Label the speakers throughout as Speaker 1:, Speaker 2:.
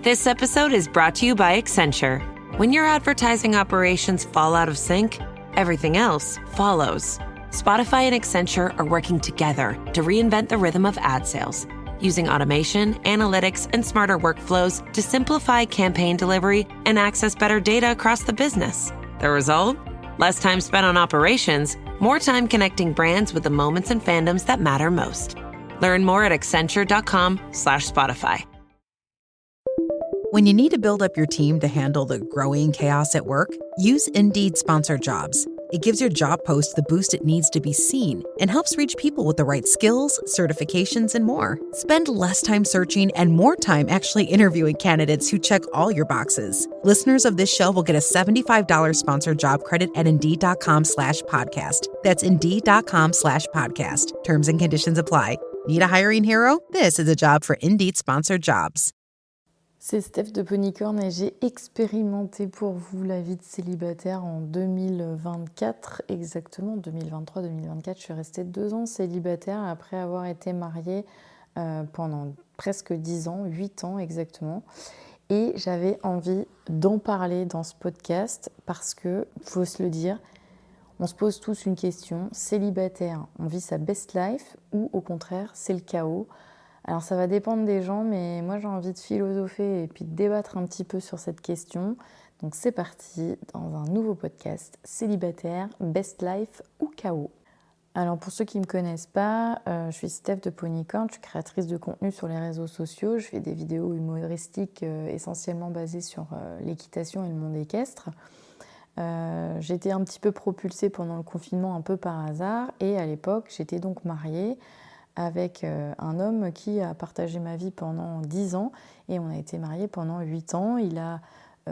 Speaker 1: This episode is brought to you by Accenture. When your advertising operations fall out of sync, everything else follows. Spotify and Accenture are working together to reinvent the rhythm of ad sales, using automation, analytics, and smarter workflows to simplify campaign delivery and access better data across the business. The result? Less time spent on operations, more time connecting brands with the moments and fandoms that matter most. Learn more at accenture.com/Spotify.
Speaker 2: When you need to build up your team to handle the growing chaos at work, use Indeed Sponsored Jobs. It gives your job post the boost it needs to be seen and helps reach people with the right skills, certifications, and more. Spend less time searching and more time actually interviewing candidates who check all your boxes. Listeners of this show will get a $75 sponsored job credit at Indeed.com/podcast. That's Indeed.com/podcast. Terms and conditions apply. Need a hiring hero? This is a job for Indeed Sponsored Jobs.
Speaker 3: C'est Steph de Ponycorn et j'ai expérimenté pour vous la vie de célibataire en 2024, exactement 2023-2024. Je suis restée 2 ans célibataire après avoir été mariée pendant presque 10 ans, 8 ans exactement. Et j'avais envie d'en parler dans ce podcast parce que, faut se le dire, on se pose tous une question. Célibataire, on vit sa best life ou au contraire, c'est le chaos? Alors ça va dépendre des gens, mais moi j'ai envie de philosopher et puis de débattre un petit peu sur cette question. Donc c'est parti dans un nouveau podcast, célibataire, best life ou chaos. Alors pour ceux qui ne me connaissent pas, je suis Steph de Ponycorn, je suis créatrice de contenu sur les réseaux sociaux. Je fais des vidéos humoristiques essentiellement basées sur l'équitation et le monde équestre. J'ai été un petit peu propulsée pendant le confinement un peu par hasard et à l'époque j'étais donc mariée avec un homme qui a partagé ma vie pendant 10 ans et on a été mariés pendant 8 ans. Il a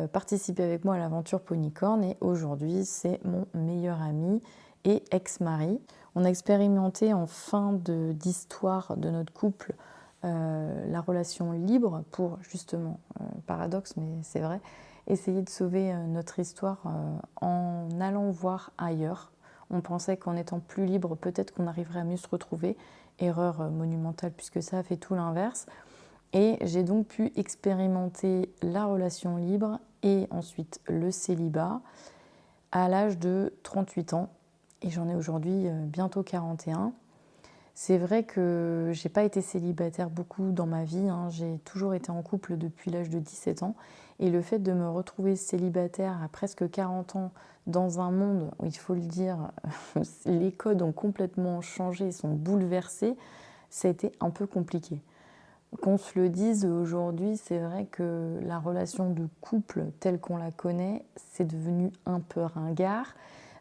Speaker 3: participé avec moi à l'aventure Ponycorn et aujourd'hui c'est mon meilleur ami et ex-mari. On a expérimenté en fin d'histoire de notre couple la relation libre pour justement, paradoxe mais c'est vrai, essayer de sauver notre histoire en allant voir ailleurs. On pensait qu'en étant plus libre, peut-être qu'on arriverait à mieux se retrouver. Erreur monumentale puisque ça a fait tout l'inverse. Et j'ai donc pu expérimenter la relation libre et ensuite le célibat à l'âge de 38 ans. Et j'en ai aujourd'hui bientôt 41. C'est vrai que j'ai pas été célibataire beaucoup dans ma vie, hein. J'ai toujours été en couple depuis l'âge de 17 ans. Et le fait de me retrouver célibataire à presque 40 ans dans un monde où, il faut le dire, les codes ont complètement changé, sont bouleversés, ça a été un peu compliqué. Qu'on se le dise, aujourd'hui, c'est vrai que la relation de couple telle qu'on la connaît, c'est devenu un peu ringard.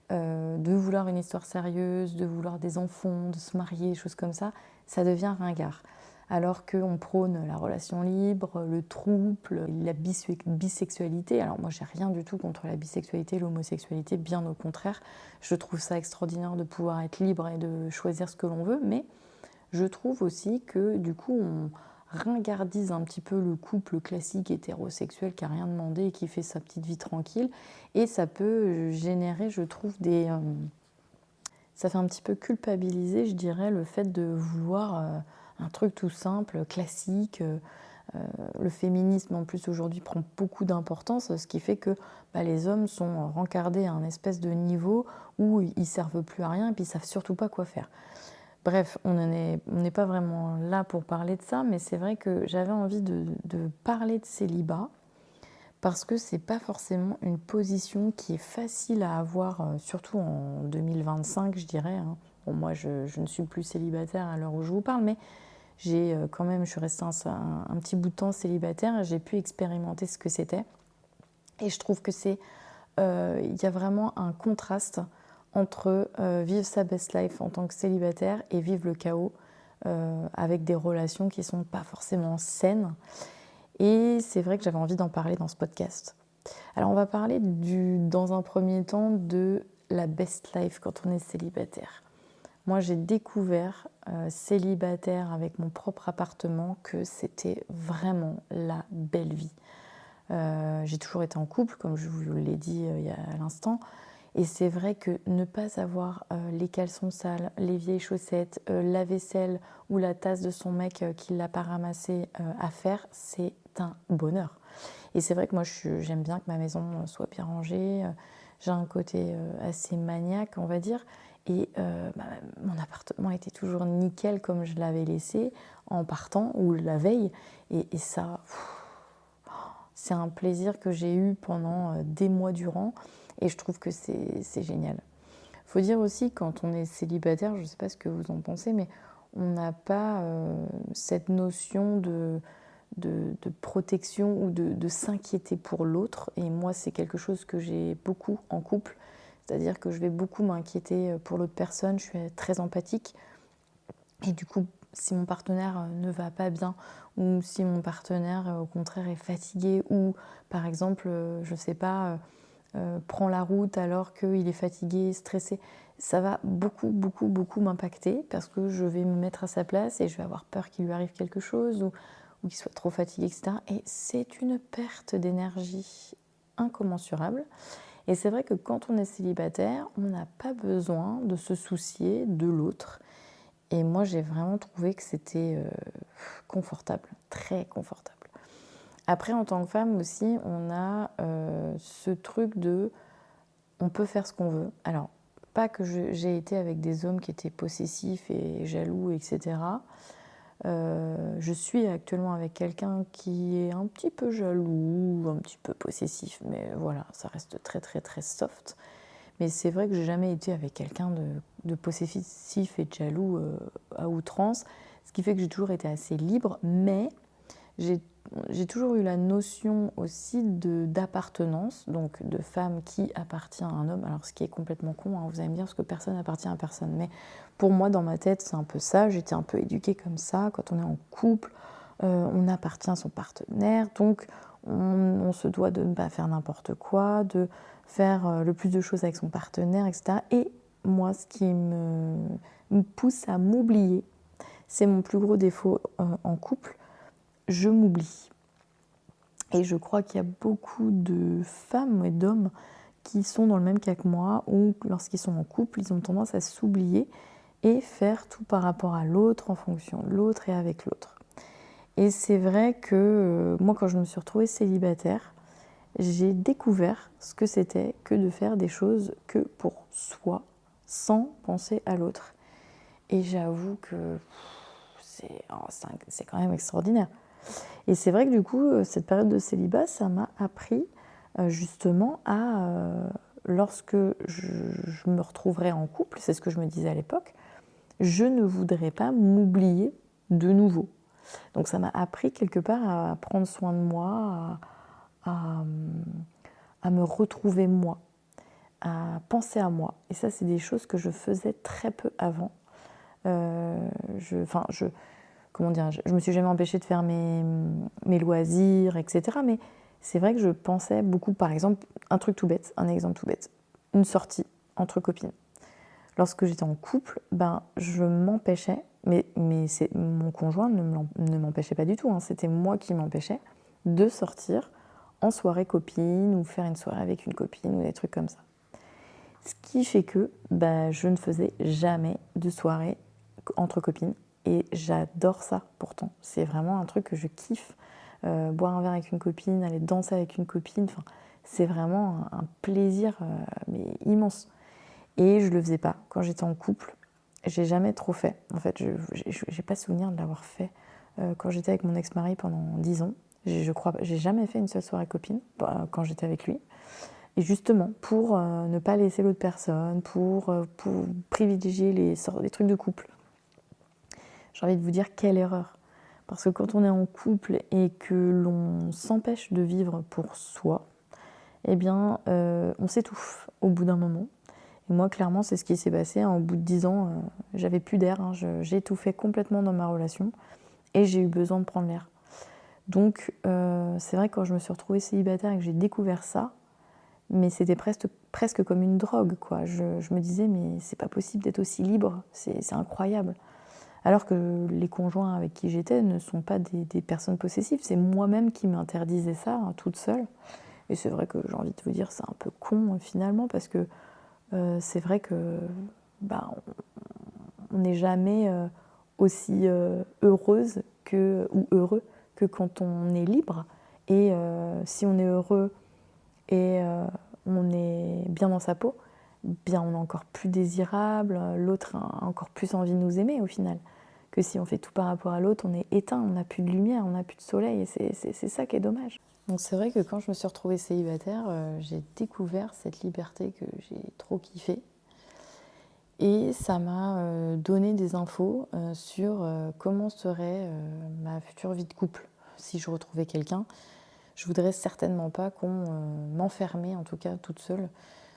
Speaker 3: De vouloir une histoire sérieuse, de vouloir des enfants, de se marier, des choses comme ça devient ringard. Alors qu'on prône la relation libre, le trouble, la bisexualité. Alors moi, j'ai rien du tout contre la bisexualité, l'homosexualité, bien au contraire. Je trouve ça extraordinaire de pouvoir être libre et de choisir ce que l'on veut, mais je trouve aussi que du coup, on ringardise un petit peu le couple classique hétérosexuel qui n'a rien demandé et qui fait sa petite vie tranquille. Et ça peut générer, je trouve, ça fait un petit peu culpabiliser, je dirais, le fait de vouloir un truc tout simple, classique. Le féminisme, en plus, aujourd'hui, prend beaucoup d'importance, ce qui fait que les hommes sont rencardés à un espèce de niveau où ils ne servent plus à rien et puis ils ne savent surtout pas quoi faire. Bref, on n'est pas vraiment là pour parler de ça, mais c'est vrai que j'avais envie de parler de célibat parce que c'est pas forcément une position qui est facile à avoir, surtout en 2025, je dirais, hein. Bon, moi, je ne suis plus célibataire à l'heure où je vous parle, mais je suis restée un petit bout de temps célibataire et j'ai pu expérimenter ce que c'était. Et je trouve que il y a vraiment un contraste entre vivre sa best life en tant que célibataire et vivre le chaos avec des relations qui ne sont pas forcément saines. Et c'est vrai que j'avais envie d'en parler dans ce podcast. Alors on va parler dans un premier temps de la best life quand on est célibataire. Moi j'ai découvert célibataire avec mon propre appartement que c'était vraiment la belle vie. J'ai toujours été en couple, comme je vous l'ai dit à l'instant. Et c'est vrai que ne pas avoir les caleçons sales, les vieilles chaussettes, la vaisselle ou la tasse de son mec qui ne l'a pas ramassée à faire, c'est c'est un bonheur. Et c'est vrai que moi, j'aime bien que ma maison soit bien rangée. J'ai un côté assez maniaque, on va dire. Et mon appartement était toujours nickel comme je l'avais laissé en partant ou la veille. Et ça, c'est un plaisir que j'ai eu pendant des mois durant. Et je trouve que c'est génial. Il faut dire aussi, quand on est célibataire, je ne sais pas ce que vous en pensez, mais on n'a pas cette notion de protection ou de s'inquiéter pour l'autre. Et moi, c'est quelque chose que j'ai beaucoup en couple. C'est-à-dire que je vais beaucoup m'inquiéter pour l'autre personne. Je suis très empathique. Et du coup, si mon partenaire ne va pas bien, ou si mon partenaire, au contraire, est fatigué, ou par exemple, je ne sais pas, prend la route alors qu'il est fatigué, stressé, ça va beaucoup, beaucoup, beaucoup m'impacter parce que je vais me mettre à sa place et je vais avoir peur qu'il lui arrive quelque chose ou qu'il soit trop fatigué, etc. Et c'est une perte d'énergie incommensurable. Et c'est vrai que quand on est célibataire, on n'a pas besoin de se soucier de l'autre. Et moi, j'ai vraiment trouvé que c'était confortable, très confortable. Après, en tant que femme aussi, on a ce truc de on peut faire ce qu'on veut. Alors, pas que j'ai été avec des hommes qui étaient possessifs et jaloux, etc. Je suis actuellement avec quelqu'un qui est un petit peu jaloux, un petit peu possessif, mais voilà, ça reste très très très soft. Mais c'est vrai que j'ai jamais été avec quelqu'un de possessif et de jaloux à outrance, ce qui fait que j'ai toujours été assez libre, mais j'ai toujours eu la notion aussi d'appartenance, donc de femme qui appartient à un homme. Alors ce qui est complètement con, hein, vous allez me dire, parce que personne n'appartient à personne. Mais pour moi, dans ma tête, c'est un peu ça. J'étais un peu éduquée comme ça. Quand on est en couple, on appartient à son partenaire. Donc on se doit de ne pas faire n'importe quoi, de faire le plus de choses avec son partenaire, etc. Et moi, ce qui me pousse à m'oublier, c'est mon plus gros défaut en couple. Je m'oublie. Et je crois qu'il y a beaucoup de femmes et d'hommes qui sont dans le même cas que moi, où lorsqu'ils sont en couple, ils ont tendance à s'oublier et faire tout par rapport à l'autre, en fonction de l'autre et avec l'autre. Et c'est vrai que moi, quand je me suis retrouvée célibataire, j'ai découvert ce que c'était que de faire des choses que pour soi, sans penser à l'autre. Et j'avoue que c'est quand même extraordinaire. Et c'est vrai que du coup, cette période de célibat, ça m'a appris justement à, lorsque je me retrouverai en couple, c'est ce que je me disais à l'époque, je ne voudrais pas m'oublier de nouveau. Donc ça m'a appris quelque part à prendre soin de moi, à me retrouver moi, à penser à moi. Et ça, c'est des choses que je faisais très peu avant. Comment dire, je me suis jamais empêchée de faire mes loisirs, etc. Mais c'est vrai que je pensais beaucoup, par exemple, un exemple tout bête, une sortie entre copines. Lorsque j'étais en couple, je m'empêchais, mais mon conjoint ne m'empêchait pas du tout, hein, c'était moi qui m'empêchais de sortir en soirée copine ou faire une soirée avec une copine ou des trucs comme ça. Ce qui fait que je ne faisais jamais de soirée entre copines. Et j'adore ça pourtant. C'est vraiment un truc que je kiffe. Boire un verre avec une copine, aller danser avec une copine, c'est vraiment un plaisir mais immense. Et je le faisais pas. Quand j'étais en couple, j'ai jamais trop fait. En fait, je n'ai pas souvenir de l'avoir fait quand j'étais avec mon ex-mari pendant 10 ans. J'ai jamais fait une seule soirée copine quand j'étais avec lui. Et justement, pour ne pas laisser l'autre personne, pour privilégier les trucs de couple. J'ai envie de vous dire quelle erreur. Parce que quand on est en couple et que l'on s'empêche de vivre pour soi, eh bien, on s'étouffe au bout d'un moment. Et moi, clairement, c'est ce qui s'est passé. Au bout de 10 ans, j'avais plus d'air. J'ai étouffé complètement dans ma relation et j'ai eu besoin de prendre l'air. Donc, c'est vrai que quand je me suis retrouvée célibataire et que j'ai découvert ça, mais c'était presque comme une drogue, quoi. Je me disais, mais c'est pas possible d'être aussi libre, c'est incroyable. Alors que les conjoints avec qui j'étais ne sont pas des personnes possessives. C'est moi-même qui m'interdisais ça, hein, toute seule. Et c'est vrai que j'ai envie de vous dire, c'est un peu con finalement, parce que c'est vrai que on n'est jamais aussi heureuse ou heureux que quand on est libre. Et si on est heureux et on est bien dans sa peau, bien on est encore plus désirable, l'autre a encore plus envie de nous aimer au final. Que si on fait tout par rapport à l'autre, on est éteint, on n'a plus de lumière, on n'a plus de soleil, et c'est ça qui est dommage. Donc c'est vrai que quand je me suis retrouvée célibataire, j'ai découvert cette liberté que j'ai trop kiffée. Et ça m'a donné des infos sur comment serait ma future vie de couple. Si je retrouvais quelqu'un, je voudrais certainement pas qu'on m'enfermait, en tout cas toute seule,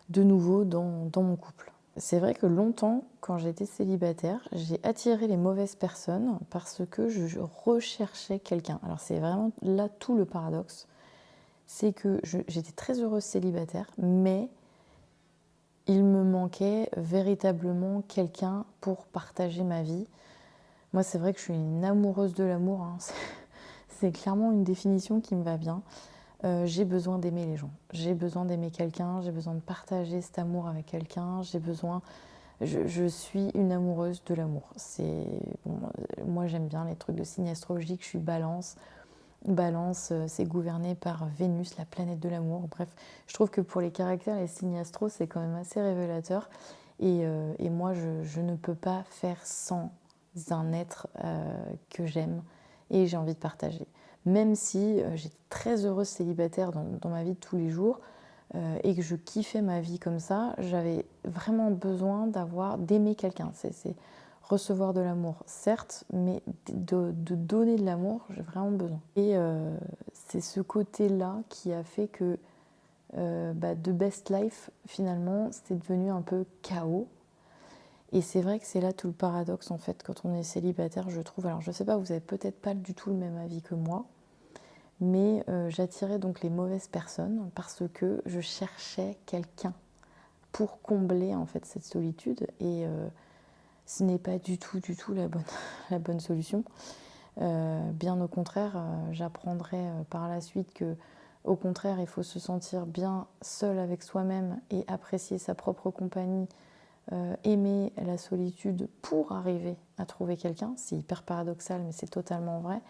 Speaker 3: de nouveau dans mon couple. C'est vrai que longtemps, quand j'étais célibataire, j'ai attiré les mauvaises personnes parce que je recherchais quelqu'un. Alors c'est vraiment là tout le paradoxe. C'est que j'étais très heureuse célibataire, mais il me manquait véritablement quelqu'un pour partager ma vie. Moi, c'est vrai que je suis une amoureuse de l'amour, hein. C'est clairement une définition qui me va bien. J'ai besoin d'aimer les gens. J'ai besoin d'aimer quelqu'un, j'ai besoin de partager cet amour avec quelqu'un, j'ai besoin... Je suis une amoureuse de l'amour. Bon, moi, j'aime bien les trucs de signe astrologique, je suis Balance. Balance, c'est gouverné par Vénus, la planète de l'amour. Bref, je trouve que pour les caractères, les signes astro, c'est quand même assez révélateur. Et moi, je ne peux pas faire sans un être que j'aime et j'ai envie de partager. Même si j'étais très heureuse célibataire dans ma vie de tous les jours et que je kiffais ma vie comme ça, j'avais vraiment besoin d'aimer quelqu'un. C'est recevoir de l'amour, certes, mais de donner de l'amour, j'ai vraiment besoin. Et c'est ce côté-là qui a fait que The Best Life, finalement, c'était devenu un peu chaos. Et c'est vrai que c'est là tout le paradoxe, en fait, quand on est célibataire, je trouve. Alors, je sais pas, vous avez peut-être pas du tout le même avis que moi, mais j'attirais donc les mauvaises personnes parce que je cherchais quelqu'un pour combler, en fait, cette solitude. Et ce n'est pas du tout la bonne solution. Bien au contraire, j'apprendrai par la suite que, au contraire, il faut se sentir bien seul avec soi-même et apprécier sa propre compagnie, aimer la solitude pour arriver à trouver quelqu'un. C'est hyper paradoxal, mais c'est totalement vrai.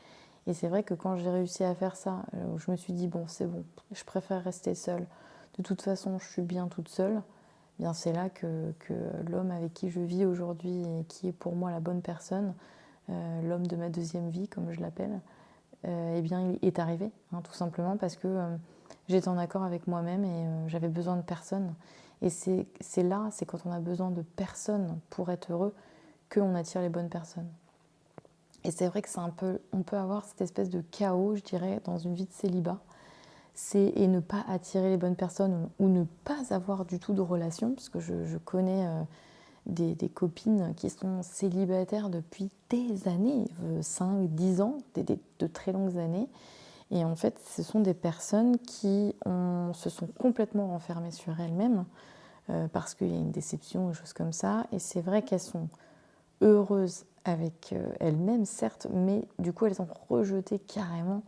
Speaker 3: Et c'est vrai que quand j'ai réussi à faire ça, je me suis dit, bon, c'est bon, je préfère rester seule. De toute façon, je suis bien toute seule. Bien, c'est là que l'homme avec qui je vis aujourd'hui et qui est pour moi la bonne personne, l'homme de ma deuxième vie, comme je l'appelle, eh bien, il est arrivé, hein, tout simplement parce que j'étais en accord avec moi-même et j'avais besoin de personne. Et c'est quand on a besoin de personne pour être heureux qu'on attire les bonnes personnes. Et c'est vrai que on peut avoir cette espèce de chaos, je dirais, dans une vie de célibat. Et ne pas attirer les bonnes personnes ou ne pas avoir du tout de relation, parce que je connais des copines qui sont célibataires depuis des années, 5, 10 ans, de très longues années. Et en fait, ce sont des personnes qui se sont complètement renfermées sur elles-mêmes parce qu'il y a une déception, des choses comme ça. Et c'est vrai qu'elles sont heureuses avec elles-mêmes, certes, mais du coup, elles ont rejeté carrément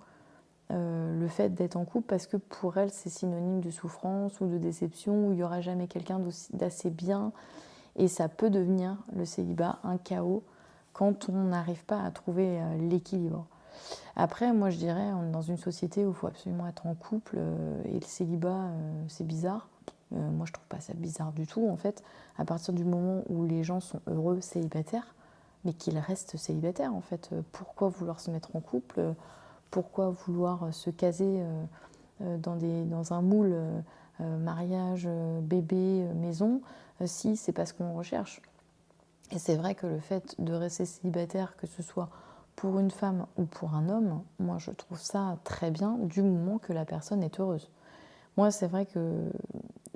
Speaker 3: le fait d'être en couple parce que pour elles, c'est synonyme de souffrance ou de déception, où il n'y aura jamais quelqu'un d'assez bien. Et ça peut devenir, le célibat, un chaos quand on n'arrive pas à trouver l'équilibre. Après, moi, je dirais, on est dans une société où il faut absolument être en couple et le célibat, c'est bizarre. Moi, je trouve pas ça bizarre du tout, en fait. À partir du moment où les gens sont heureux célibataires, mais qu'ils restent célibataires, en fait. Pourquoi vouloir se mettre en couple ? Pourquoi vouloir se caser dans un moule mariage, bébé, maison, si c'est pas ce qu'on recherche. Et c'est vrai que le fait de rester célibataire, que ce soit pour une femme ou pour un homme, moi je trouve ça très bien du moment que la personne est heureuse. Moi c'est vrai que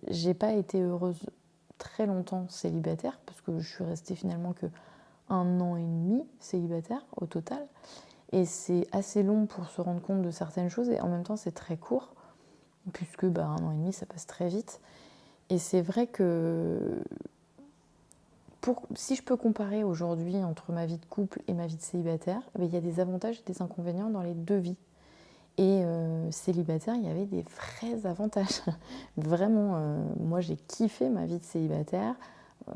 Speaker 3: j'ai pas été heureuse très longtemps célibataire, parce que je suis restée finalement que 1 an et demi célibataire au total. Et c'est assez long pour se rendre compte de certaines choses et en même temps c'est très court, puisque 1 an et demi ça passe très vite. Et c'est vrai que si je peux comparer aujourd'hui entre ma vie de couple et ma vie de célibataire, il y a des avantages et des inconvénients dans les deux vies. Et célibataire, il y avait des vrais avantages. Vraiment, moi j'ai kiffé ma vie de célibataire.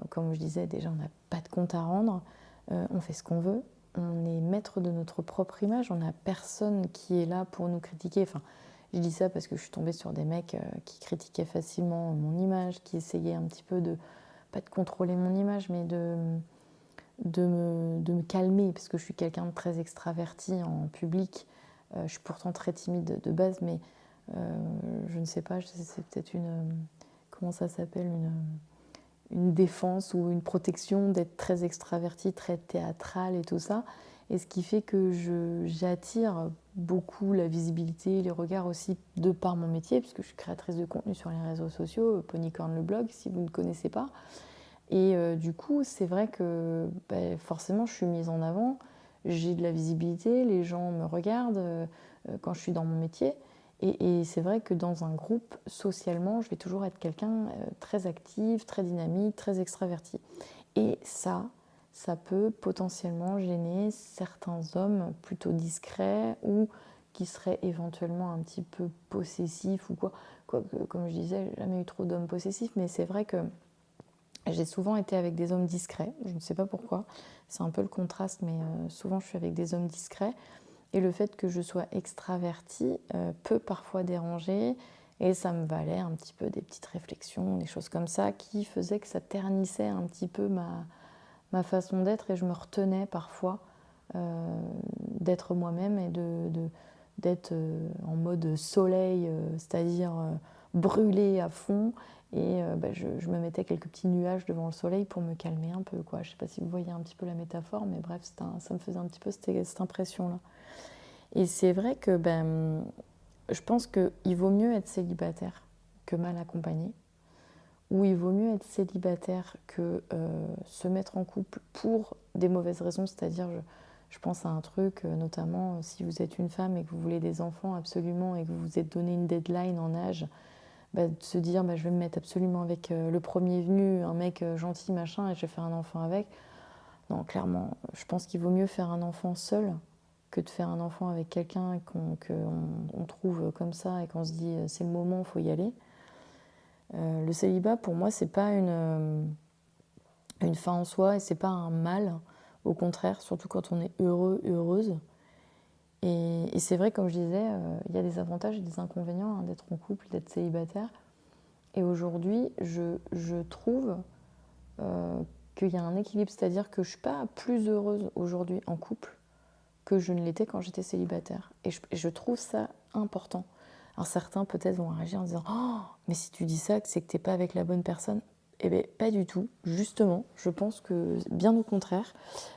Speaker 3: Comme je disais, déjà on n'a pas de compte à rendre, on fait ce qu'on veut. on est maître de notre propre image, on n'a personne qui est là pour nous critiquer. Enfin, je dis ça parce que je suis tombée sur des mecs qui critiquaient facilement mon image, qui essayaient un petit peu pas de contrôler mon image, mais de me calmer, parce que je suis quelqu'un de très extraverti en public. Je suis pourtant très timide de base, mais je ne sais pas, c'est peut-être comment ça s'appelle, une défense ou une protection d'être très extravertie, très théâtrale et tout ça. Et ce qui fait que j'attire beaucoup la visibilité, les regards aussi de par mon métier, puisque je suis créatrice de contenu sur les réseaux sociaux, Ponycorn le blog, si vous ne connaissez pas. Et du coup, c'est vrai que forcément, je suis mise en avant, j'ai de la visibilité, les gens me regardent quand je suis dans mon métier. Et c'est vrai que dans un groupe, socialement, je vais toujours être quelqu'un très actif, très dynamique, très extraverti. Et ça peut potentiellement gêner certains hommes plutôt discrets ou qui seraient éventuellement un petit peu possessifs ou quoi. Quoique, comme je disais, j'ai jamais eu trop d'hommes possessifs, mais c'est vrai que j'ai souvent été avec des hommes discrets, je ne sais pas pourquoi, c'est un peu le contraste, mais souvent je suis avec des hommes discrets. Et le fait que je sois extravertie peut parfois déranger, et ça me valait un petit peu des petites réflexions, des choses comme ça, qui faisaient que ça ternissait un petit peu ma façon d'être, et je me retenais parfois d'être moi-même et d'être en mode soleil, c'est-à-dire brûlée à fond. Et je me mettais quelques petits nuages devant le soleil pour me calmer un peu, quoi. Je ne sais pas si vous voyez un petit peu la métaphore, mais bref, ça me faisait un petit peu cette impression-là. Et c'est vrai que je pense qu'il vaut mieux être célibataire que mal accompagné, ou il vaut mieux être célibataire que se mettre en couple pour des mauvaises raisons, c'est-à-dire, je pense à un truc, notamment si vous êtes une femme et que vous voulez des enfants absolument et que vous vous êtes donné une deadline en âge, de se dire je vais me mettre absolument avec le premier venu, un mec gentil, machin, et je vais faire un enfant avec. Non, clairement, je pense qu'il vaut mieux faire un enfant seul que de faire un enfant avec quelqu'un qu'on trouve comme ça et qu'on se dit c'est le moment, il faut y aller. Le célibat, pour moi, c'est pas une fin en soi et c'est pas un mal. Au contraire, surtout quand on est heureux, heureuse. Et c'est vrai, comme je disais, il y a des avantages et des inconvénients d'être en couple, d'être célibataire. Et aujourd'hui, je trouve qu'il y a un équilibre, c'est-à-dire que je ne suis pas plus heureuse aujourd'hui en couple que je ne l'étais quand j'étais célibataire. Et je trouve ça important. Alors certains peut-être vont réagir en disant « Oh, mais si tu dis ça, c'est que tu n'es pas avec la bonne personne ». Eh bien, pas du tout. Justement, je pense que bien au contraire,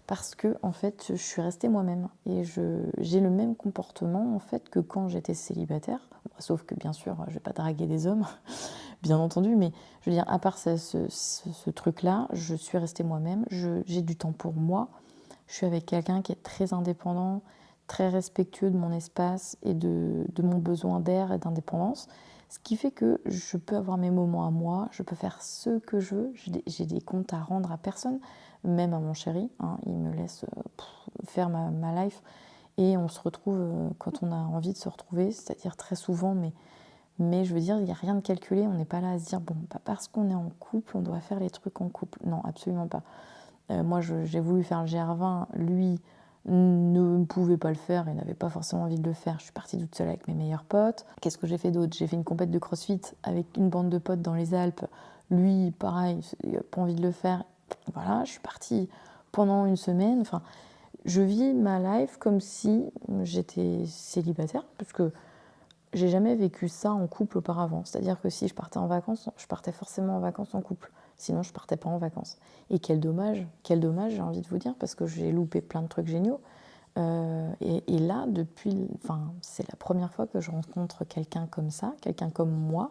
Speaker 3: parce que en fait, je suis restée moi-même et j'ai le même comportement en fait que quand j'étais célibataire. Sauf que bien sûr, je ne vais pas draguer des hommes, bien entendu, mais je veux dire, à part ce truc-là, je suis restée moi-même. J'ai du temps pour moi. Je suis avec quelqu'un qui est très indépendant, très respectueux de mon espace et de mon besoin d'air et d'indépendance. Ce qui fait que je peux avoir mes moments à moi, je peux faire ce que je veux. J'ai des comptes à rendre à personne, même à mon chéri. Hein, il me laisse faire ma life. Et on se retrouve quand on a envie de se retrouver, c'est-à-dire très souvent, mais je veux dire, il n'y a rien de calculé. On n'est pas là à se dire, bon, parce qu'on est en couple, on doit faire les trucs en couple. Non, absolument pas. Moi, j'ai voulu faire le GR20, lui ne pouvait pas le faire et n'avait pas forcément envie de le faire. Je suis partie toute seule avec mes meilleurs potes. Qu'est-ce que j'ai fait d'autre? J'ai fait une compète de crossfit avec une bande de potes dans les Alpes. Lui, pareil, il n'a pas envie de le faire. Voilà, je suis partie pendant une semaine. Enfin, je vis ma life comme si j'étais célibataire, parce que j'ai jamais vécu ça en couple auparavant. C'est-à-dire que si je partais en vacances, je partais forcément en vacances en couple. Sinon, je partais pas en vacances. Et quel dommage, j'ai envie de vous dire, parce que j'ai loupé plein de trucs géniaux. Et là, c'est la première fois que je rencontre quelqu'un comme ça, quelqu'un comme moi,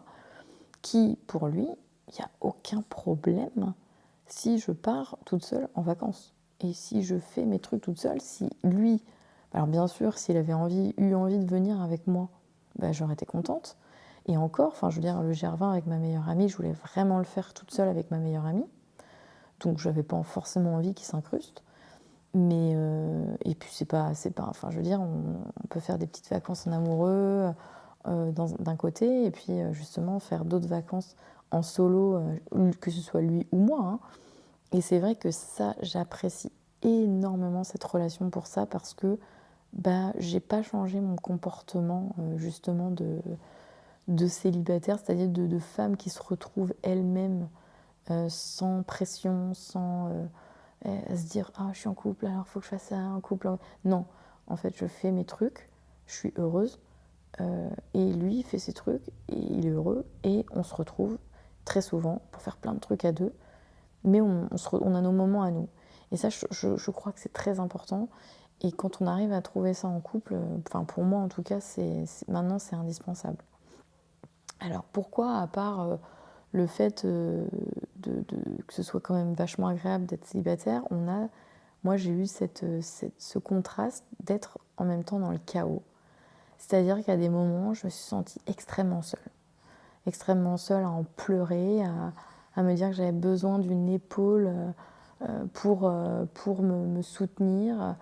Speaker 3: qui, pour lui, il n'y a aucun problème si je pars toute seule en vacances. Et si je fais mes trucs toute seule, si lui... Alors bien sûr, s'il avait eu envie de venir avec moi, j'aurais été contente. Et encore, je veux dire, le GR20 avec ma meilleure amie, je voulais vraiment le faire toute seule avec ma meilleure amie. Donc, je n'avais pas forcément envie qu'il s'incruste. Mais, et puis, je veux dire, on peut faire des petites vacances en amoureux d'un côté, et puis justement faire d'autres vacances en solo, que ce soit lui ou moi. Hein. Et c'est vrai que ça, j'apprécie énormément cette relation pour ça, parce que j'ai pas changé mon comportement justement de célibataire, c'est-à-dire de femme qui se retrouve elle-même sans pression, sans à se dire je suis en couple, alors il faut que je fasse ça en couple. Non, en fait, je fais mes trucs, je suis heureuse, et lui, il fait ses trucs, et il est heureux, et on se retrouve très souvent pour faire plein de trucs à deux, mais on a nos moments à nous. Et ça, je crois que c'est très important. Et quand on arrive à trouver ça en couple, pour moi en tout cas, maintenant c'est indispensable. Alors pourquoi, à part le fait que ce soit quand même vachement agréable d'être célibataire, moi j'ai eu ce contraste d'être en même temps dans le chaos. C'est-à-dire qu'à des moments, je me suis sentie extrêmement seule à en pleurer, à me dire que j'avais besoin d'une épaule pour me soutenir.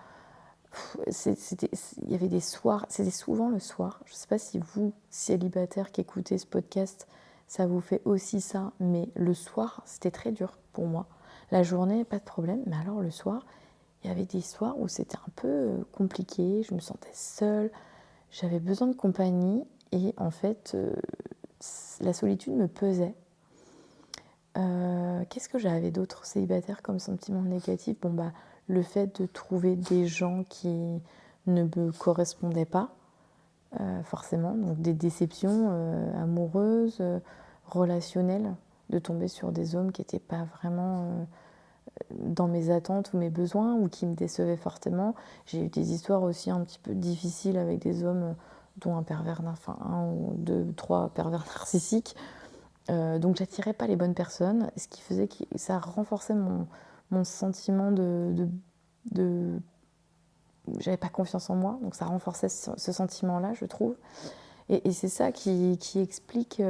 Speaker 3: Il y avait des soirs, c'était souvent le soir. Je ne sais pas si vous, célibataires qui écoutez ce podcast, ça vous fait aussi ça, mais le soir, c'était très dur pour moi. La journée, pas de problème, mais alors le soir, il y avait des soirs où c'était un peu compliqué, je me sentais seule, j'avais besoin de compagnie, et en fait, la solitude me pesait. Qu'est-ce que j'avais d'autre célibataire comme sentiment négatif ? Le fait de trouver des gens qui ne me correspondaient pas, forcément, donc des déceptions amoureuses, relationnelles, de tomber sur des hommes qui n'étaient pas vraiment dans mes attentes ou mes besoins, ou qui me décevaient fortement. J'ai eu des histoires aussi un petit peu difficiles avec des hommes, dont un ou deux, trois pervers narcissiques. Donc j'attirais pas les bonnes personnes, ce qui faisait que ça renforçait mon sentiment j'avais pas confiance en moi, donc ça renforçait ce sentiment-là, je trouve. Et c'est ça qui explique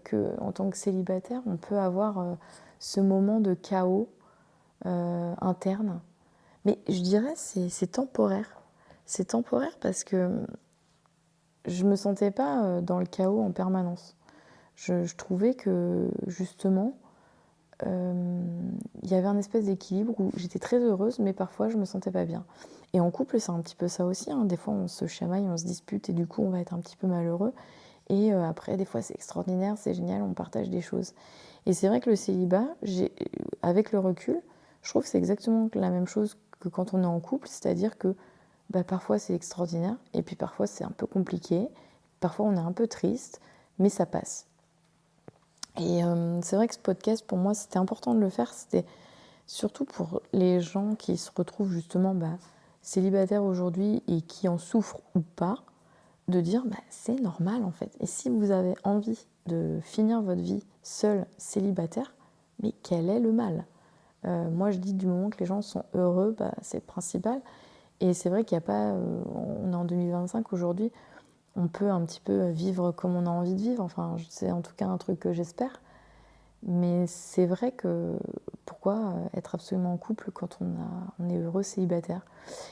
Speaker 3: qu'en tant que célibataire, on peut avoir ce moment de chaos interne. Mais je dirais c'est temporaire. C'est temporaire parce que je me sentais pas dans le chaos en permanence. Je trouvais que justement, il y avait un espèce d'équilibre où j'étais très heureuse, mais parfois je me sentais pas bien. Et en couple, c'est un petit peu ça aussi, hein. Des fois, on se chamaille, on se dispute, et du coup, on va être un petit peu malheureux. Et après, des fois, c'est extraordinaire, c'est génial, on partage des choses. Et c'est vrai que le célibat, avec le recul, je trouve que c'est exactement la même chose que quand on est en couple, c'est-à-dire que parfois c'est extraordinaire, et puis parfois c'est un peu compliqué, parfois on est un peu triste, mais ça passe. Et c'est vrai que ce podcast, pour moi, c'était important de le faire. C'était surtout pour les gens qui se retrouvent justement célibataires aujourd'hui et qui en souffrent ou pas, de dire c'est normal en fait. Et si vous avez envie de finir votre vie seul, célibataire, mais quel est le mal ? Moi, je dis du moment que les gens sont heureux, c'est le principal. Et c'est vrai qu'il n'y a pas... on est en 2025 aujourd'hui, on peut un petit peu vivre comme on a envie de vivre. Enfin, c'est en tout cas un truc que j'espère. Mais c'est vrai que pourquoi être absolument en couple quand on est heureux célibataire ?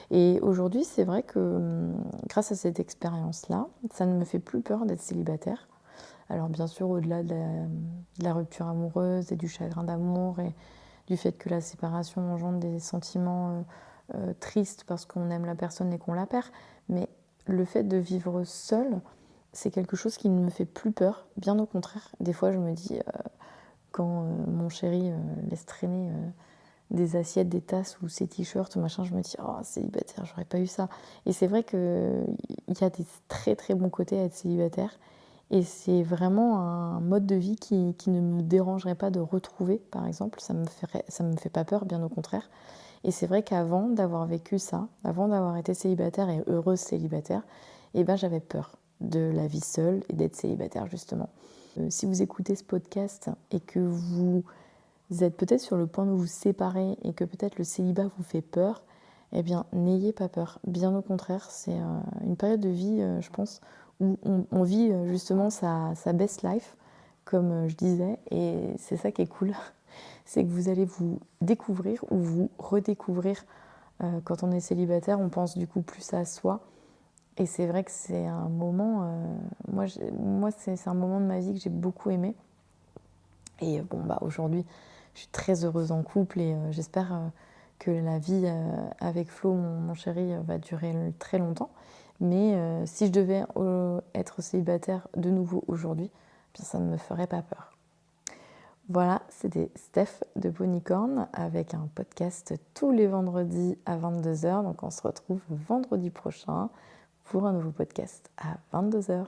Speaker 3: Et aujourd'hui, c'est vrai que grâce à cette expérience-là, ça ne me fait plus peur d'être célibataire. Alors bien sûr, au-delà de la rupture amoureuse et du chagrin d'amour et du fait que la séparation engendre des sentiments tristes parce qu'on aime la personne et qu'on la perd, mais le fait de vivre seul, c'est quelque chose qui ne me fait plus peur, bien au contraire. Des fois, je me dis, quand mon chéri laisse traîner des assiettes, des tasses ou ses t-shirts ou machin, je me dis, oh, célibataire, j'aurais pas eu ça. Et c'est vrai qu'il y a des très très bons côtés à être célibataire. Et c'est vraiment un mode de vie qui ne me dérangerait pas de retrouver, par exemple. Ça me fait pas peur, bien au contraire. Et c'est vrai qu'avant d'avoir vécu ça, avant d'avoir été célibataire et heureuse célibataire, j'avais peur de la vie seule et d'être célibataire, justement. Si vous écoutez ce podcast et que vous êtes peut-être sur le point de vous séparer et que peut-être le célibat vous fait peur, n'ayez pas peur. Bien au contraire, c'est une période de vie, je pense, où on vit justement sa best life, comme je disais, et c'est ça qui est cool. C'est que vous allez vous découvrir ou vous redécouvrir. Quand on est célibataire, on pense du coup plus à soi. Et c'est vrai que c'est un moment, moi c'est un moment de ma vie que j'ai beaucoup aimé. Et aujourd'hui, je suis très heureuse en couple et j'espère que la vie avec Flo, mon chéri, va durer très longtemps. Mais si je devais être célibataire de nouveau aujourd'hui, bien, ça ne me ferait pas peur. Voilà, c'était Steph de Ponycorn avec un podcast tous les vendredis à 22h. Donc on se retrouve vendredi prochain pour un nouveau podcast à 22h.